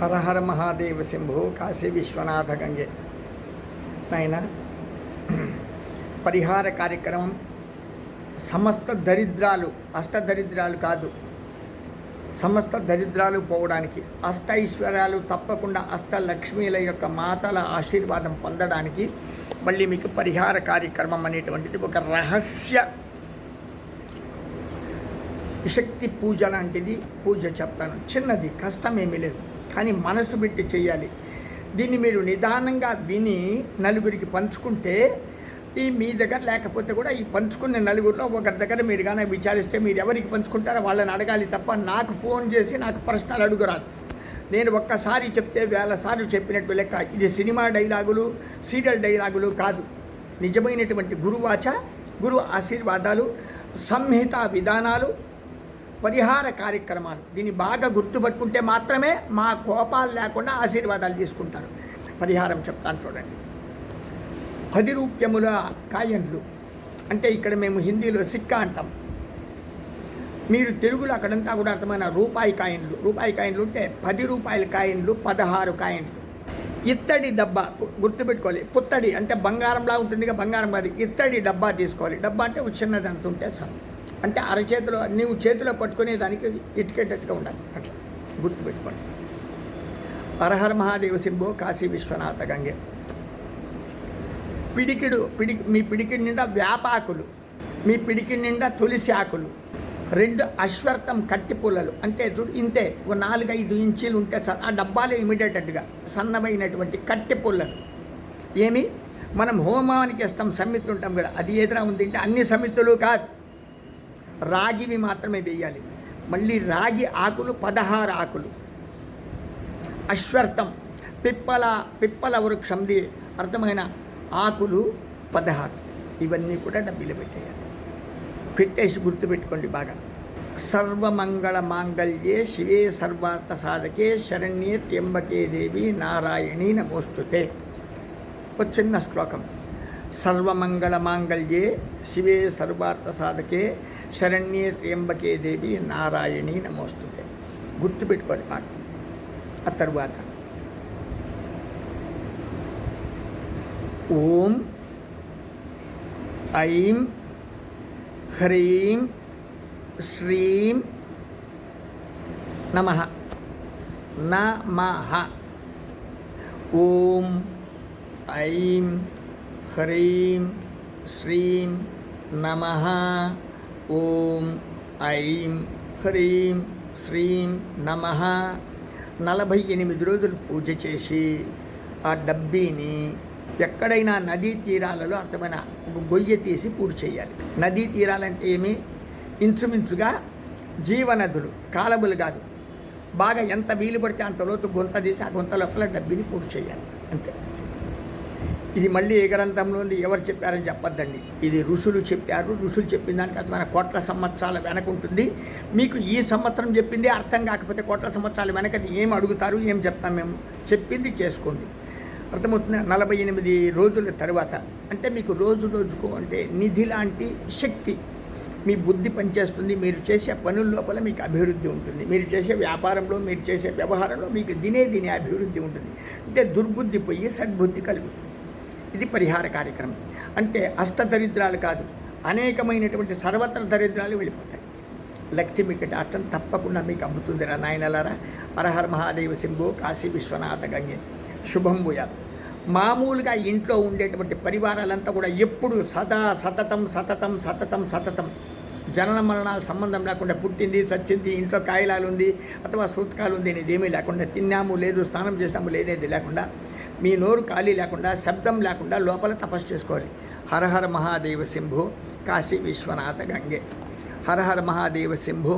హర హర మహాదేవ శంభో కాశీ విశ్వనాథ గంగే. నాయన పరిహార కార్యక్రమం సమస్త దరిద్రాలు, అష్టదరిద్రాలు కాదు, సమస్త దరిద్రాలు పోవడానికి, అష్ట ఐశ్వర్యాలు తప్పకుండా అష్టలక్ష్మీల యొక్క మాతల ఆశీర్వాదం పొందడానికి మళ్ళీ మీకు పరిహార కార్యక్రమం అనేటువంటిది ఒక రహస్య శక్తి పూజ లాంటిది పూజ చెప్తాను. చిన్నది, కష్టమేమీ లేదు, కానీ మనసు పెట్టి చేయాలి. దీన్ని మీరు నిదానంగా విని నలుగురికి పంచుకుంటే, ఈ మీ దగ్గర లేకపోతే కూడా ఈ పంచుకునే నలుగురిలో ఒకరి దగ్గర మీరు కానీ విచారిస్తే మీరు ఎవరికి పంచుకుంటారో వాళ్ళని అడగాలి తప్ప నాకు ఫోన్ చేసి నాకు ప్రశ్నలు అడుగురాదు. నేను ఒక్కసారి చెప్తే 1000 సార్లు చెప్పినట్టు లెక్క. ఇది సినిమా డైలాగులు, సీరియల్ డైలాగులు కాదు. నిజమైనటువంటి గురువాచ, గురు ఆశీర్వాదాలు, సంహిత విధానాలు, పరిహార కార్యక్రమాలు. దీన్ని బాగా గుర్తుపట్టుకుంటే మాత్రమే మా కోపాలు లేకుండా ఆశీర్వాదాలు తీసుకుంటారు. పరిహారం చెప్తాను చూడండి. 10 రూప్యముల కాయిన్లు అంటే ఇక్కడ మేము హిందీలో సిక్కా అంటాం, మీరు తెలుగులో అక్కడంతా కూడా అర్థమైన రూపాయి కాయిన్లు. రూపాయి కాయిన్లు ఉంటే 10 రూపాయల కాయిన్లు 16 కాయిన్లు. ఇత్తడి డబ్బా గుర్తుపెట్టుకోవాలి. పుత్తడి అంటే బంగారంలా ఉంటుంది, బంగారం కాదు, ఇత్తడి డబ్బా తీసుకోవాలి. డబ్బా అంటే ఒక చిన్నది అంత ఉంటే చాలు. అంటే అరచేతిలో నీవు చేతిలో పట్టుకునే దానికి ఇటుకేటట్టుగా ఉండాలి. అట్లా గుర్తుపెట్టుకోండి. హరహర మహాదేవ శంభో కాశీ విశ్వనాథ గంగే. మీ పిడికిడి నిండా వేపాకులు, మీ పిడికిడి నిండా తులసి ఆకులు, 2 అశ్వర్థం కట్టి పుల్లలు అంటే చూడు ఇంతే, ఒక 4-5 ఇంచీలు ఉంటే చాలు. ఆ డబ్బాలో ఇమిడేటట్టుగా సన్నమైనటువంటి కట్టి పుల్లలు. ఏమి మనం హోమానికి ఇస్తాం, సమితి ఉంటాం కదా, అది ఎదురా ఉంది అంటే అన్ని సమితులు కాదు, రాగివి మాత్రమే వేయాలి. మళ్ళీ రాగి ఆకులు 16 ఆకులు. అశ్వర్థం పిప్పల వృక్షంది అర్థమైన ఆకులు 16. ఇవన్నీ కూడా డబ్బీలు పెట్టేయాలి. పెట్టేసి గుర్తుపెట్టుకోండి బాగా. సర్వమంగళ మాంగళ్యే శివే సర్వార్థ సాధకే శరణ్యే త్ర్యంబకే దేవి నారాయణీ నమోస్తుతే. ఒక చిన్న శ్లోకం. సర్వమంగళ మాంగళ్యే శివే సర్వార్థ సాధకే శరణ్యే త్ర్యంబకే దేవి నారాయణీ నమోస్తుతే. గుర్తుపెట్టుకోవాలి బాగా. ఆ తరువాత ఓం ఐం హ్రీం శ్రీం నమః. నమః. ఓం ఐం హ్రీం శ్రీం నమః. ఓం ఐం హ్రీం శ్రీం నమః. 48 రోజులు పూజ చేసి ఆ డబ్బీని ఎక్కడైనా నదీ తీరాలలో అర్థమైన ఒక గొయ్య తీసి పూర్తి చేయాలి. నదీ తీరాలంటే ఏమి, ఇంచుమించుగా జీవనదులు, కాలములు కాదు, బాగా ఎంత వీలు పడితే అంత లోతు గుంత తీసి ఆ గుంత లోపల డబ్బిని పూర్తి చేయాలి. అంతే. ఇది మళ్ళీ ఏ గ్రంథంలో ఉంది, ఎవరు చెప్పారని చెప్పొద్దండి. ఇది ఋషులు చెప్పారు. ఋషులు చెప్పిన దానికి అర్థమైన కోట్ల సంవత్సరాల వెనక ఉంటుంది. మీకు ఈ సంవత్సరం చెప్పింది అర్థం కాకపోతే కోట్ల సంవత్సరాల వెనకది ఏం అడుగుతారు, ఏం చెప్తాం మేము, చెప్పింది చేసుకోండి. అర్థమవుతుంది. 48 రోజుల తర్వాత అంటే మీకు రోజు రోజుకు అంటే నిధి లాంటి శక్తి మీ బుద్ధి పనిచేస్తుంది. మీరు చేసే పనుల లోపల మీకు అభివృద్ధి ఉంటుంది. మీరు చేసే వ్యాపారంలో, మీరు చేసే వ్యవహారంలో మీకు దినే అభివృద్ధి ఉంటుంది. అంటే దుర్బుద్ధి పోయి సద్బుద్ధి కలుగుతుంది. ఇది పరిహార కార్యక్రమం. అంటే అష్టదరిద్రాలు కాదు, అనేకమైనటువంటి సర్వత్ర దరిద్రాలు వెళ్ళిపోతాయి. లక్ష్మి కటాక్షం తప్పకుండా మీకు అమ్ముతుంది రా నాయనలారా. హరహర మహాదేవ శంభో కాశీ విశ్వనాథ గంగే. శుభం భూయాత్. మామూలుగా ఇంట్లో ఉండేటువంటి పరివారాలంతా కూడా ఎప్పుడు సతతం జనన మరణాలు సంబంధం లేకుండా పుట్టింది, చచ్చింది, ఇంట్లో కాయలాలు ఉంది అథవా సూతకాలు ఉంది అనేది ఏమీ లేకుండా, తిన్నాము లేదు, స్నానం చేసినాము లేనేది లేకుండా, మీ నోరు ఖాళీ లేకుండా, శబ్దం లేకుండా లోపల తపస్సు చేసుకోవాలి. హరహర మహాదేవ శంభో కాశీ విశ్వనాథ గంగే. హరహర మహాదేవ శంభో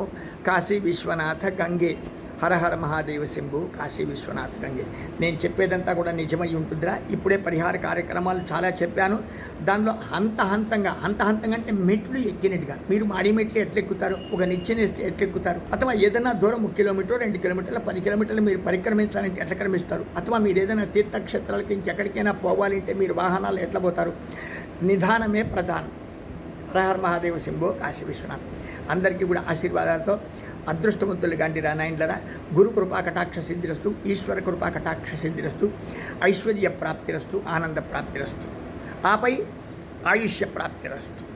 కాశీ విశ్వనాథ గంగే. హరహర మహాదేవ శంభో కాశీ విశ్వనాథ గంగే. నేను చెప్పేదంతా కూడా నిజమై ఉంటుందిరా. ఇప్పుడే పరిహార కార్యక్రమాలు చాలా చెప్పాను. దానిలో హంతంగా అంటే మెట్లు ఎక్కినట్టుగా, మీరు మాడి మెట్లు ఎట్లెక్కుతారు, ఒక నిచ్చెనేస్తే ఎట్లెక్కుతారు, అథవా ఏదైనా దూరం 1 కిలోమీటర్ 2 కిలోమీటర్లు 10 కిలోమీటర్లు మీరు పరిక్రమించాలంటే ఎట్లా క్రమిస్తారు, అథవా మీరు ఏదైనా తీర్థక్షేత్రాలకి ఇంకెక్కడికైనా పోవాలంటే మీరు వాహనాలు ఎట్లా పోతారు. నిదానమే ప్రధానం. హరహర మహాదేవ శంభో కాశీ విశ్వనాథ్. అందరికీ కూడా ఆశీర్వాదాలతో అదృష్టవంతులు గాండి రానాయన్లరా. గురు కృపా కటాక్ష సిద్ధిరస్తు, ఈశ్వర కృపా కటాక్ష సిద్ధిరస్తు, ఐశ్వర్య ప్రాప్తిరస్తు, ఆనంద ప్రాప్తిరస్తు, ఆపై ఆయుష్య ప్రాప్తిరస్తు.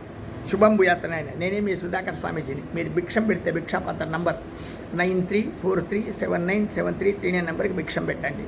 శుభం భూయాతనాయన. నేనే మీ సుధాకర్ స్వామీజీని. మీరు భిక్షం పెడితే భిక్షాపాత్ర నంబర్ 9343797339 నెంబర్కి భిక్షం పెట్టండి.